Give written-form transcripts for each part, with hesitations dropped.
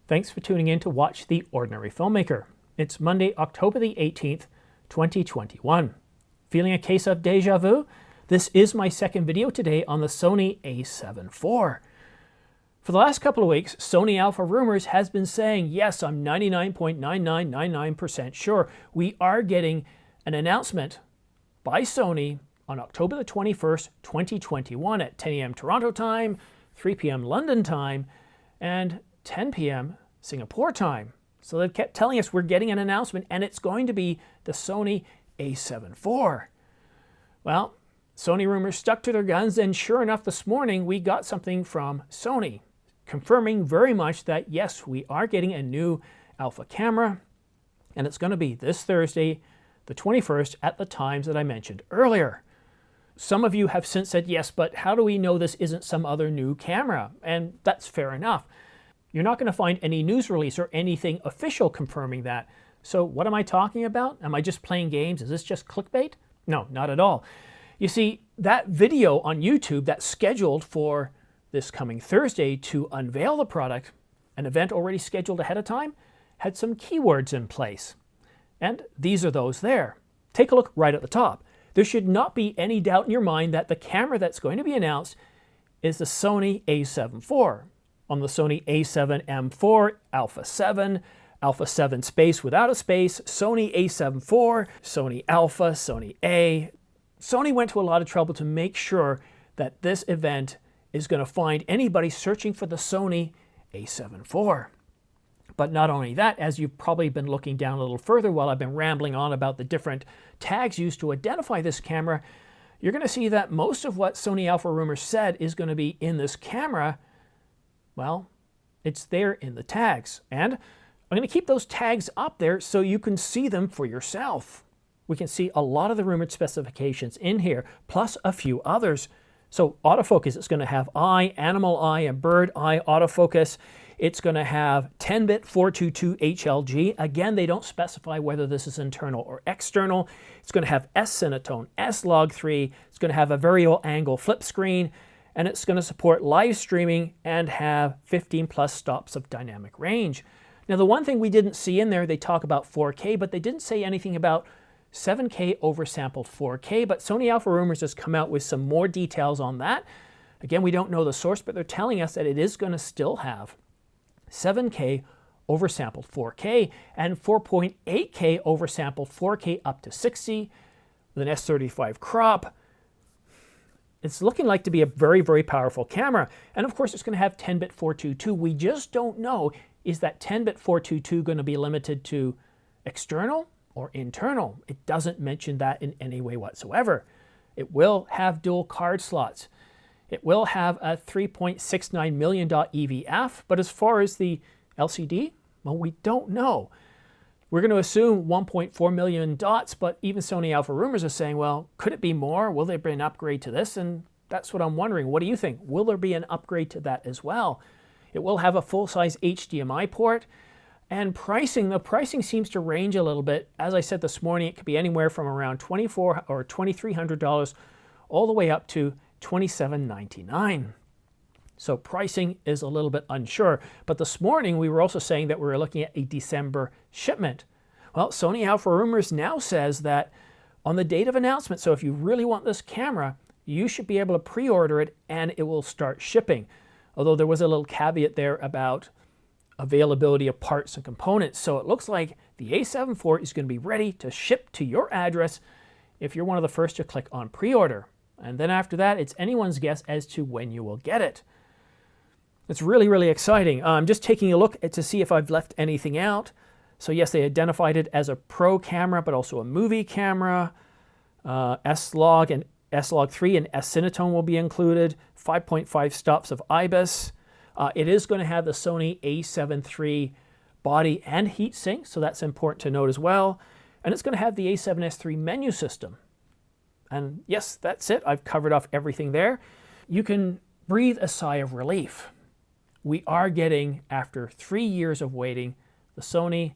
Thanks for tuning in to watch The Ordinary Filmmaker. It's Monday, October the 18th, 2021. Feeling a case of deja vu? This is my second video today on the Sony A7 IV. For the last couple of weeks, Sony Alpha Rumors has been saying, yes, I'm 99.9999% sure we are getting an announcement by Sony on October the 21st, 2021 at 10 a.m. Toronto time, 3 p.m. London time, and 10 p.m. Singapore time. So they've kept telling us we're getting an announcement and it's going to be the Sony A7 IV. Well, Sony Rumors stuck to their guns, and sure enough this morning we got something from Sony confirming very much that yes, we are getting a new Alpha camera, and it's going to be this Thursday, the 21st, at the times that I mentioned earlier. Some of you have since said, yes, but how do we know this isn't some other new camera? And that's fair enough. You're not going to find any news release or anything official confirming that. So what am I talking about? Am I just playing games? Is this just clickbait? No, not at all. You see, that video on YouTube that's scheduled for this coming Thursday to unveil the product, an event already scheduled ahead of time, had some keywords in place. And these are those there. Take a look right at the top. There should not be any doubt in your mind that the camera that's going to be announced is the Sony A7 IV. On the Sony A7 M4, Alpha 7, Alpha 7 space without a space, Sony A7 IV, Sony Alpha, Sony A. Sony went to a lot of trouble to make sure that this event is going to find anybody searching for the Sony A7 IV. But not only that, as you've probably been looking down a little further while I've been rambling on about the different tags used to identify this camera, you're going to see that most of what Sony Alpha Rumors said is going to be in this camera. Well, it's there in the tags. And I'm going to keep those tags up there so you can see them for yourself. We can see a lot of the rumored specifications in here, plus a few others. So autofocus, it's going to have eye, animal eye, and bird eye autofocus. It's going to have 10-bit 422 HLG. Again, they don't specify whether this is internal or external. It's going to have S-Cinetone, S-Log3. It's going to have a variable angle flip screen, and it's going to support live streaming and have 15 plus stops of dynamic range. Now, the one thing we didn't see in there, they talk about 4K, but they didn't say anything about 7K oversampled 4K, but Sony Alpha Rumors has come out with some more details on that. Again, we don't know the source, but they're telling us that it is going to still have 7K oversampled 4K and 4.8K oversampled 4K up to 60 with an S35 crop. It's looking like to be a very, very powerful camera. And of course, it's going to have 10-bit 422. We just don't know, is that 10-bit 422 going to be limited to external or internal? It doesn't mention that in any way whatsoever. It will have dual card slots. It will have a 3.69 million dot EVF, but as far as the LCD, well, we don't know. We're going to assume 1.4 million dots, but even Sony Alpha Rumors are saying, well, could it be more? Will there be an upgrade to this? And that's what I'm wondering. What do you think? Will there be an upgrade to that as well? It will have a full-size HDMI port. And pricing, the pricing seems to range a little bit. As I said this morning, it could be anywhere from around $2,400 or $2,300 all the way up to $2,799. So pricing is a little bit unsure. But this morning, we were also saying that we were looking at a December shipment. Well, Sony Alpha Rumors now says that on the date of announcement, so if you really want this camera, you should be able to pre-order it and it will start shipping. Although there was a little caveat there about availability of parts and components. So it looks like the A7 IV is going to be ready to ship to your address if you're one of the first to click on pre-order. And then after that, it's anyone's guess as to when you will get it. It's really, really exciting. I'm just taking a look to see if I've left anything out. So yes, they identified it as a pro camera, but also a movie camera. S-Log and S-Log3 and S-Cinetone will be included. 5.5 stops of IBIS. It is going to have the Sony A7 III body and heat sink, so that's important to note as well. And it's going to have the A7S III menu system. And yes, that's it. I've covered off everything there. You can breathe a sigh of relief. We are getting, after 3 years of waiting, the Sony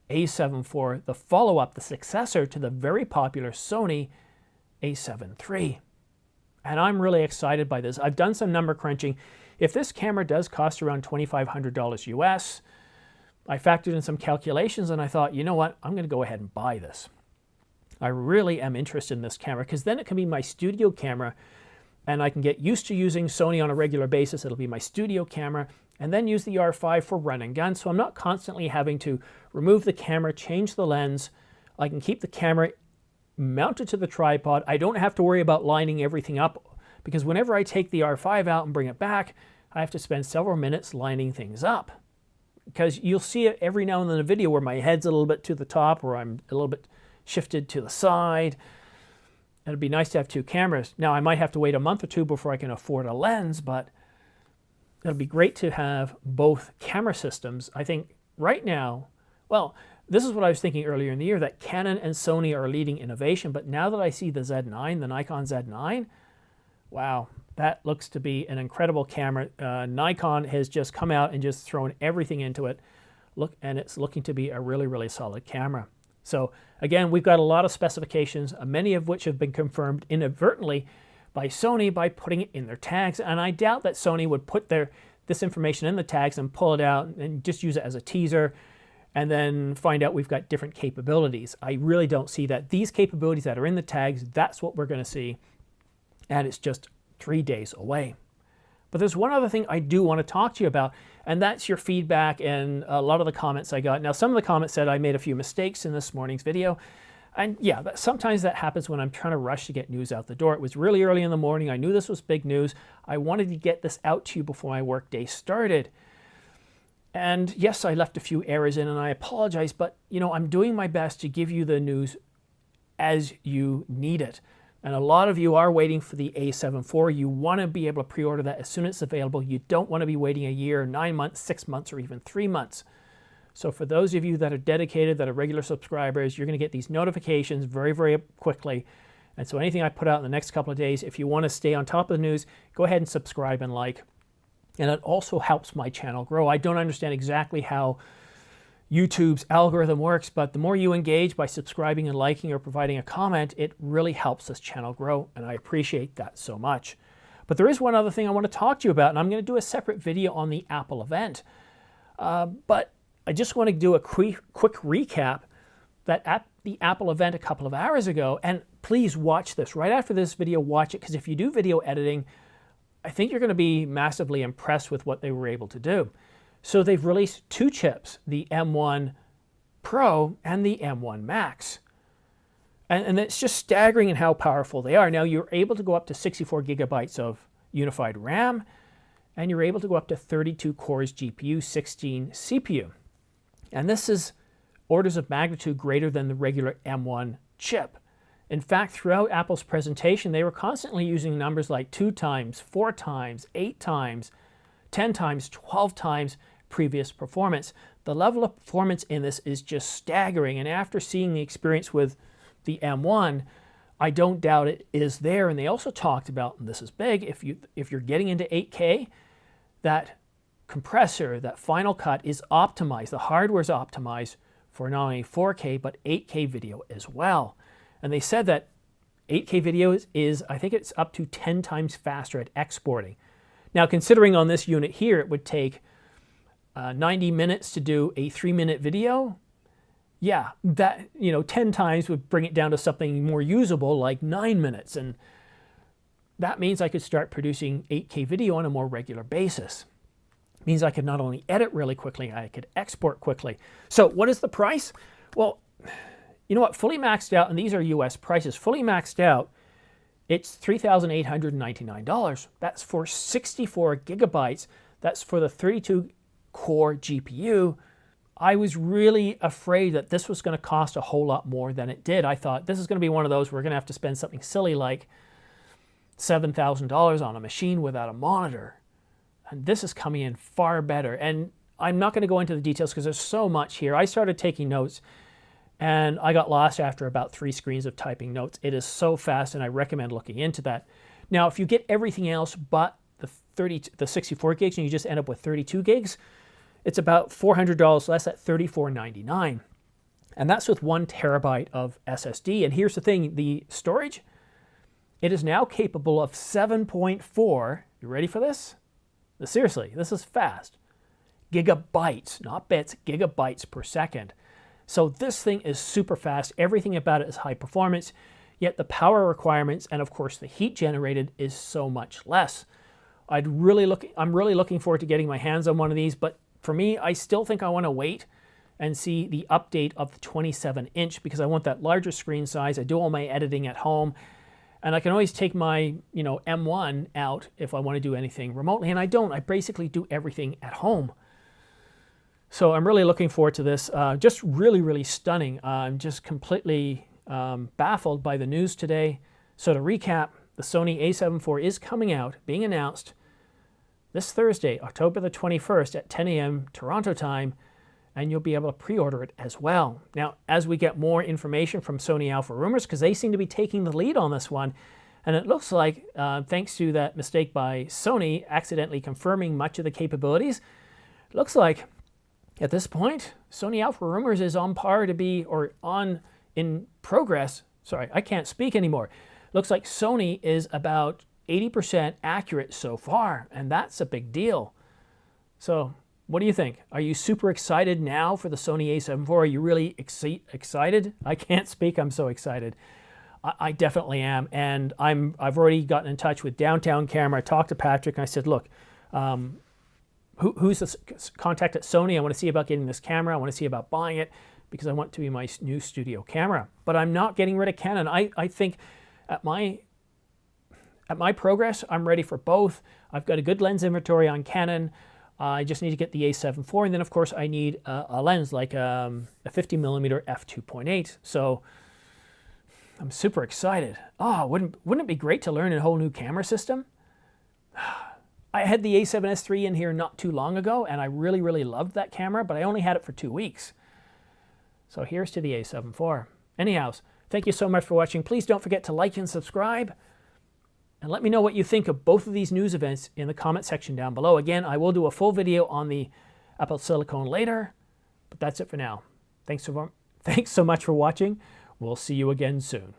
A7 IV, the follow-up, the successor to the very popular Sony A7 III. And I'm really excited by this. I've done some number crunching. If this camera does cost around $2,500 US, I factored in some calculations and I thought, you know what, I'm going to go ahead and buy this. I really am interested in this camera because then it can be my studio camera and I can get used to using Sony on a regular basis. It'll be my studio camera and then use the R5 for run and gun. So I'm not constantly having to remove the camera, change the lens. I can keep the camera mounted to the tripod. I don't have to worry about lining everything up because whenever I take the R5 out and bring it back, I have to spend several minutes lining things up. Because you'll see it every now and then in a video where my head's a little bit to the top or I'm a little bit shifted to the side. It'd be nice to have two cameras. Now I might have to wait a month or two before I can afford a lens, but it'll be great to have both camera systems. I think right now, well, this is what I was thinking earlier in the year, that Canon and Sony are leading innovation, but now that I see the Z9, the Nikon Z9, wow, that looks to be an incredible camera. Nikon has just come out and just thrown everything into it. Look, and it's looking to be a really, really solid camera. So again, we've got a lot of specifications, many of which have been confirmed inadvertently by Sony by putting it in their tags. And I doubt that Sony would put this information in the tags and pull it out and just use it as a teaser and then find out we've got different capabilities. I really don't see that. These capabilities that are in the tags, that's what we're going to see. And it's just 3 days away. But there's one other thing I do want to talk to you about, and that's your feedback and a lot of the comments I got. Now, some of the comments said I made a few mistakes in this morning's video. And yeah, sometimes that happens when I'm trying to rush to get news out the door. It was really early in the morning. I knew this was big news. I wanted to get this out to you before my workday started. And yes, I left a few errors in and I apologize, but you know, I'm doing my best to give you the news as you need it. And a lot of you are waiting for the A7 IV. You want to be able to pre-order that as soon as it's available. You don't want to be waiting a year, 9 months, 6 months, or even 3 months. So for those of you that are dedicated, that are regular subscribers, you're going to get these notifications very, very quickly. And so anything I put out in the next couple of days, if you want to stay on top of the news, go ahead and subscribe and like. And it also helps my channel grow. I don't understand exactly how YouTube's algorithm works, but the more you engage by subscribing and liking or providing a comment, it really helps this channel grow, and I appreciate that so much. But there is one other thing I want to talk to you about, and I'm going to do a separate video on the Apple event. But I just want to do a quick recap that at the Apple event a couple of hours ago, and please watch this. Right after this video, watch it, because if you do video editing, I think you're going to be massively impressed with what they were able to do. So they've released two chips, the M1 Pro and the M1 Max. And it's just staggering in how powerful they are. Now you're able to go up to 64 gigabytes of unified RAM, and you're able to go up to 32 cores GPU, 16 CPU. And this is orders of magnitude greater than the regular M1 chip. In fact, throughout Apple's presentation, they were constantly using numbers like 2 times, 4 times, 8 times, 10 times, 12 times previous performance. The level of performance in this is just staggering, and after seeing the experience with the M1, I don't doubt it is there. And they also talked about, and this is big, if you're getting into 8K, that compressor, that Final Cut is optimized, the hardware is optimized for not only 4K but 8K video as well. And they said that 8K video is I think it's up to 10 times faster at exporting. Now, considering on this unit here, it would take 90 minutes to do a 3-minute video. Yeah, that, 10 times would bring it down to something more usable like 9 minutes. And that means I could start producing 8K video on a more regular basis. It means I could not only edit really quickly, I could export quickly. So what is the price? Well, you know what? Fully maxed out, and these are US prices, fully maxed out, it's $3,899. That's for 64 gigabytes. That's for the 32-core GPU. I was really afraid that this was going to cost a whole lot more than it did. I thought this is going to be one of those we're going to have to spend something silly like $7,000 on a machine without a monitor. And this is coming in far better. And I'm not going to go into the details because there's so much here. I started taking notes, and I got lost after about 3 screens of typing notes. It is so fast, and I recommend looking into that. Now, if you get everything else but the 64 gigs and you just end up with 32 gigs, it's about $400 less at $34.99. And that's with 1 terabyte of SSD. And here's the thing, the storage, it is now capable of 7.4, you ready for this? Seriously, this is fast. gigabytes, not bits, gigabytes per second. So this thing is super fast. Everything about it is high performance, yet the power requirements and of course the heat generated is so much less. I'm really looking forward to getting my hands on one of these, but for me, I still think I want to wait and see the update of the 27-inch because I want that larger screen size. I do all my editing at home, and I can always take my, M1 out if I want to do anything remotely, and I don't. I basically do everything at home. So I'm really looking forward to this. Just really, really stunning. I'm just completely baffled by the news today. So to recap, the Sony A7 IV is coming out, being announced this Thursday, October the 21st at 10 a.m. Toronto time, and you'll be able to pre-order it as well. Now, as we get more information from Sony Alpha Rumors, because they seem to be taking the lead on this one, and it looks like, thanks to that mistake by Sony accidentally confirming much of the capabilities, it looks like at this point, Sony Alpha Rumors is on par to be, or in progress. Sorry, I can't speak anymore. Looks like Sony is about 80% accurate so far, and that's a big deal. So what do you think? Are you super excited now for the Sony A7 IV? Are you really excited? I can't speak. I'm so excited. I definitely am, and I've already gotten in touch with Downtown Camera. I talked to Patrick, and I said, look, who's the contact at Sony? I want to see about getting this camera. I want to see about buying it because I want it to be my new studio camera. But I'm not getting rid of Canon. I think at my progress, I'm ready for both. I've got a good lens inventory on Canon. I just need to get the A7 IV, and then of course I need a lens like a 50mm f2.8. So I'm super excited. Oh, wouldn't it be great to learn a whole new camera system? I had the A7S III in here not too long ago, and I really, really loved that camera, but I only had it for 2 weeks. So here's to the A7 IV. Anyhow, thank you so much for watching. Please don't forget to like and subscribe. And let me know what you think of both of these news events in the comment section down below. Again, I will do a full video on the Apple Silicone later, but that's it for now. Thanks so much for watching. We'll see you again soon.